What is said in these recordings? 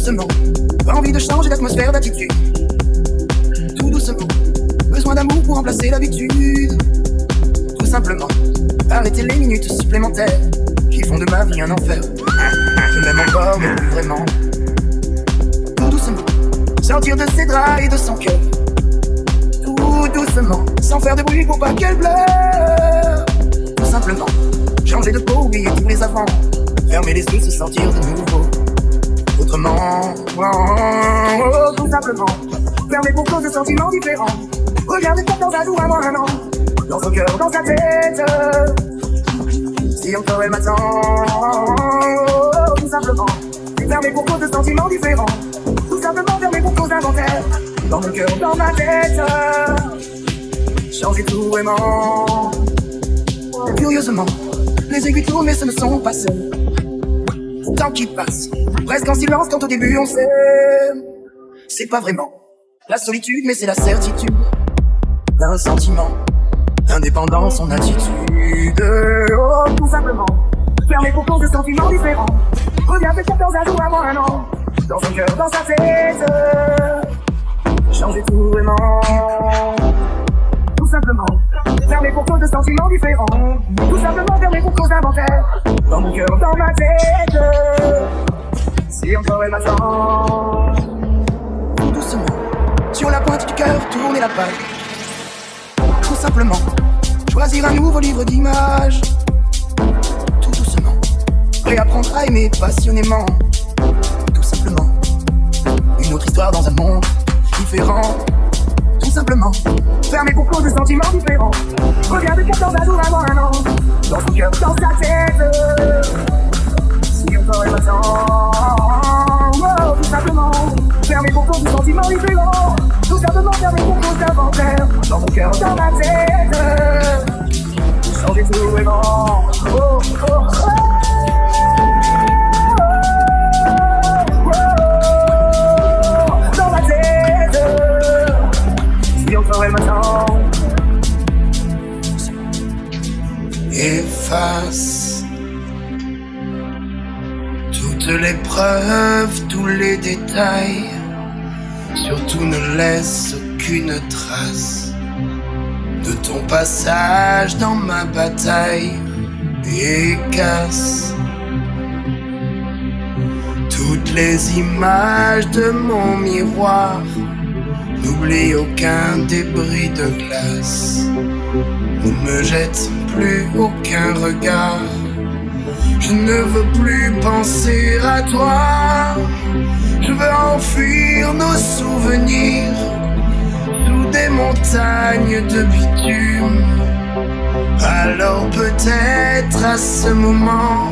doucement, pas envie de changer d'atmosphère, d'attitude. Tout doucement, besoin d'amour pour remplacer l'habitude. Tout simplement, arrêter les minutes supplémentaires qui font de ma vie un enfer. Je m'aime encore, mais plus vraiment. Tout doucement, sortir de ses draps et de son cœur. Tout doucement, sans faire de bruit pour pas qu'elle pleure. Tout simplement, changer de peau, oublier tous les avant. Fermer les yeux, se sentir de nouveau autrement. Tout simplement, fermer pour cause de sentiments différents. Regarder ton dans un jour, avant un an. Dans son cœur, dans sa tête. Si encore elle m'attend. Tout simplement, fermer pour cause de sentiments différents. Tout simplement, fermer pour cause d'inventaire. Dans mon cœur, dans ma tête. Changer tout vraiment. Curieusement, les aiguilles tournent mais ce ne sont pas seuls. Le temps qui passe, presque en silence quand au début on s'aime. C'est pas vraiment la solitude mais c'est la certitude d'un sentiment indépendant son attitude. Oh, tout simplement, fermé pour cause de sentiments différents. Reviens peut-être dans un jour avant un an. Dans son cœur, dans sa tête. Changer tout vraiment. Tout simplement, fermé pour cause de sentiments différents. Tout simplement fermé pour cause d'inventaire. Dans mon cœur, dans ma tête. Si encore elle m'attend. Tout doucement, sur la pointe du cœur, tourner la page. Tout simplement, choisir un nouveau livre d'images. Tout doucement, réapprendre à aimer passionnément. Tout simplement, une autre histoire dans un monde différent. Tout simplement, fermé pour cause de sentiments différents. Reviens de 14 à jour avant un an. Dans son cœur, dans sa tête. Si encore elle m'attend. Oh, tout simplement, fermé pour cause de sentiments différents. Tout simplement, fermé pour cause d'inventaire. Dans mon cœur, dans ma tête. Changer tout vraiment. Oh, oh, oh. Elle m'attend. Efface toutes les preuves, tous les détails. Surtout ne laisse aucune trace de ton passage dans ma bataille. Et casse toutes les images de mon miroir. N'oublie aucun débris de glace. Ne me jette plus aucun regard. Je ne veux plus penser à toi. Je veux enfuir nos souvenirs sous des montagnes de bitume. Alors peut-être à ce moment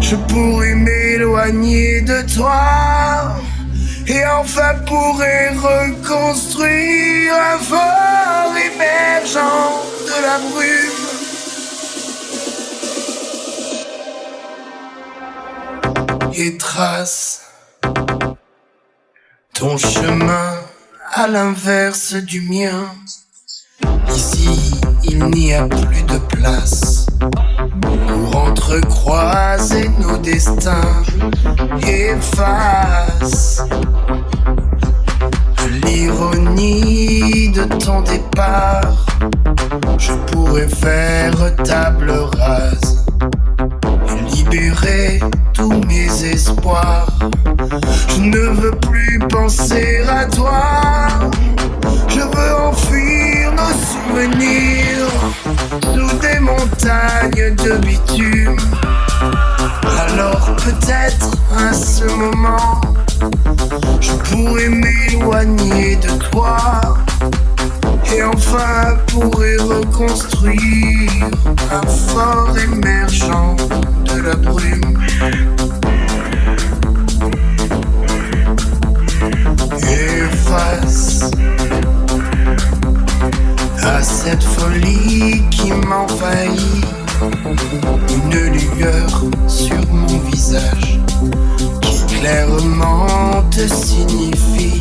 je pourrais m'éloigner de toi. Et enfin pourrait reconstruire un fort émergeant de la brume. Et trace ton chemin à l'inverse du mien. Ici, il n'y a plus de place pour entrecroiser nos destins. Efface l'ironie de ton départ. Je pourrais faire table rase et libérer tous mes espoirs. Je ne veux plus penser à toi. Je veux enfuir nos souvenirs sous des montagnes de bitume. Alors peut-être à ce moment je pourrais m'éloigner de toi. Et enfin pourrais reconstruire un fort émergent de la brume. Efface à cette folie qui m'envahit une lueur sur mon visage qui clairement te signifie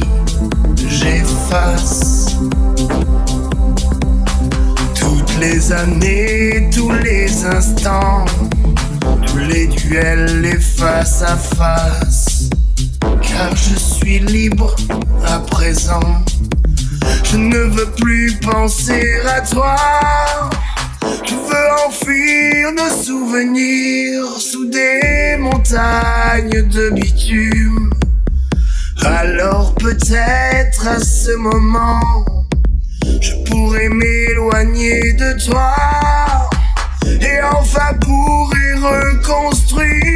j'efface toutes les années, tous les instants, tous les duels, les face à face Je ne veux plus penser à toi. Je veux enfuir nos souvenirs sous des montagnes de bitume. Alors peut-être à ce moment, je pourrais m'éloigner de toi et enfin pourrais reconstruire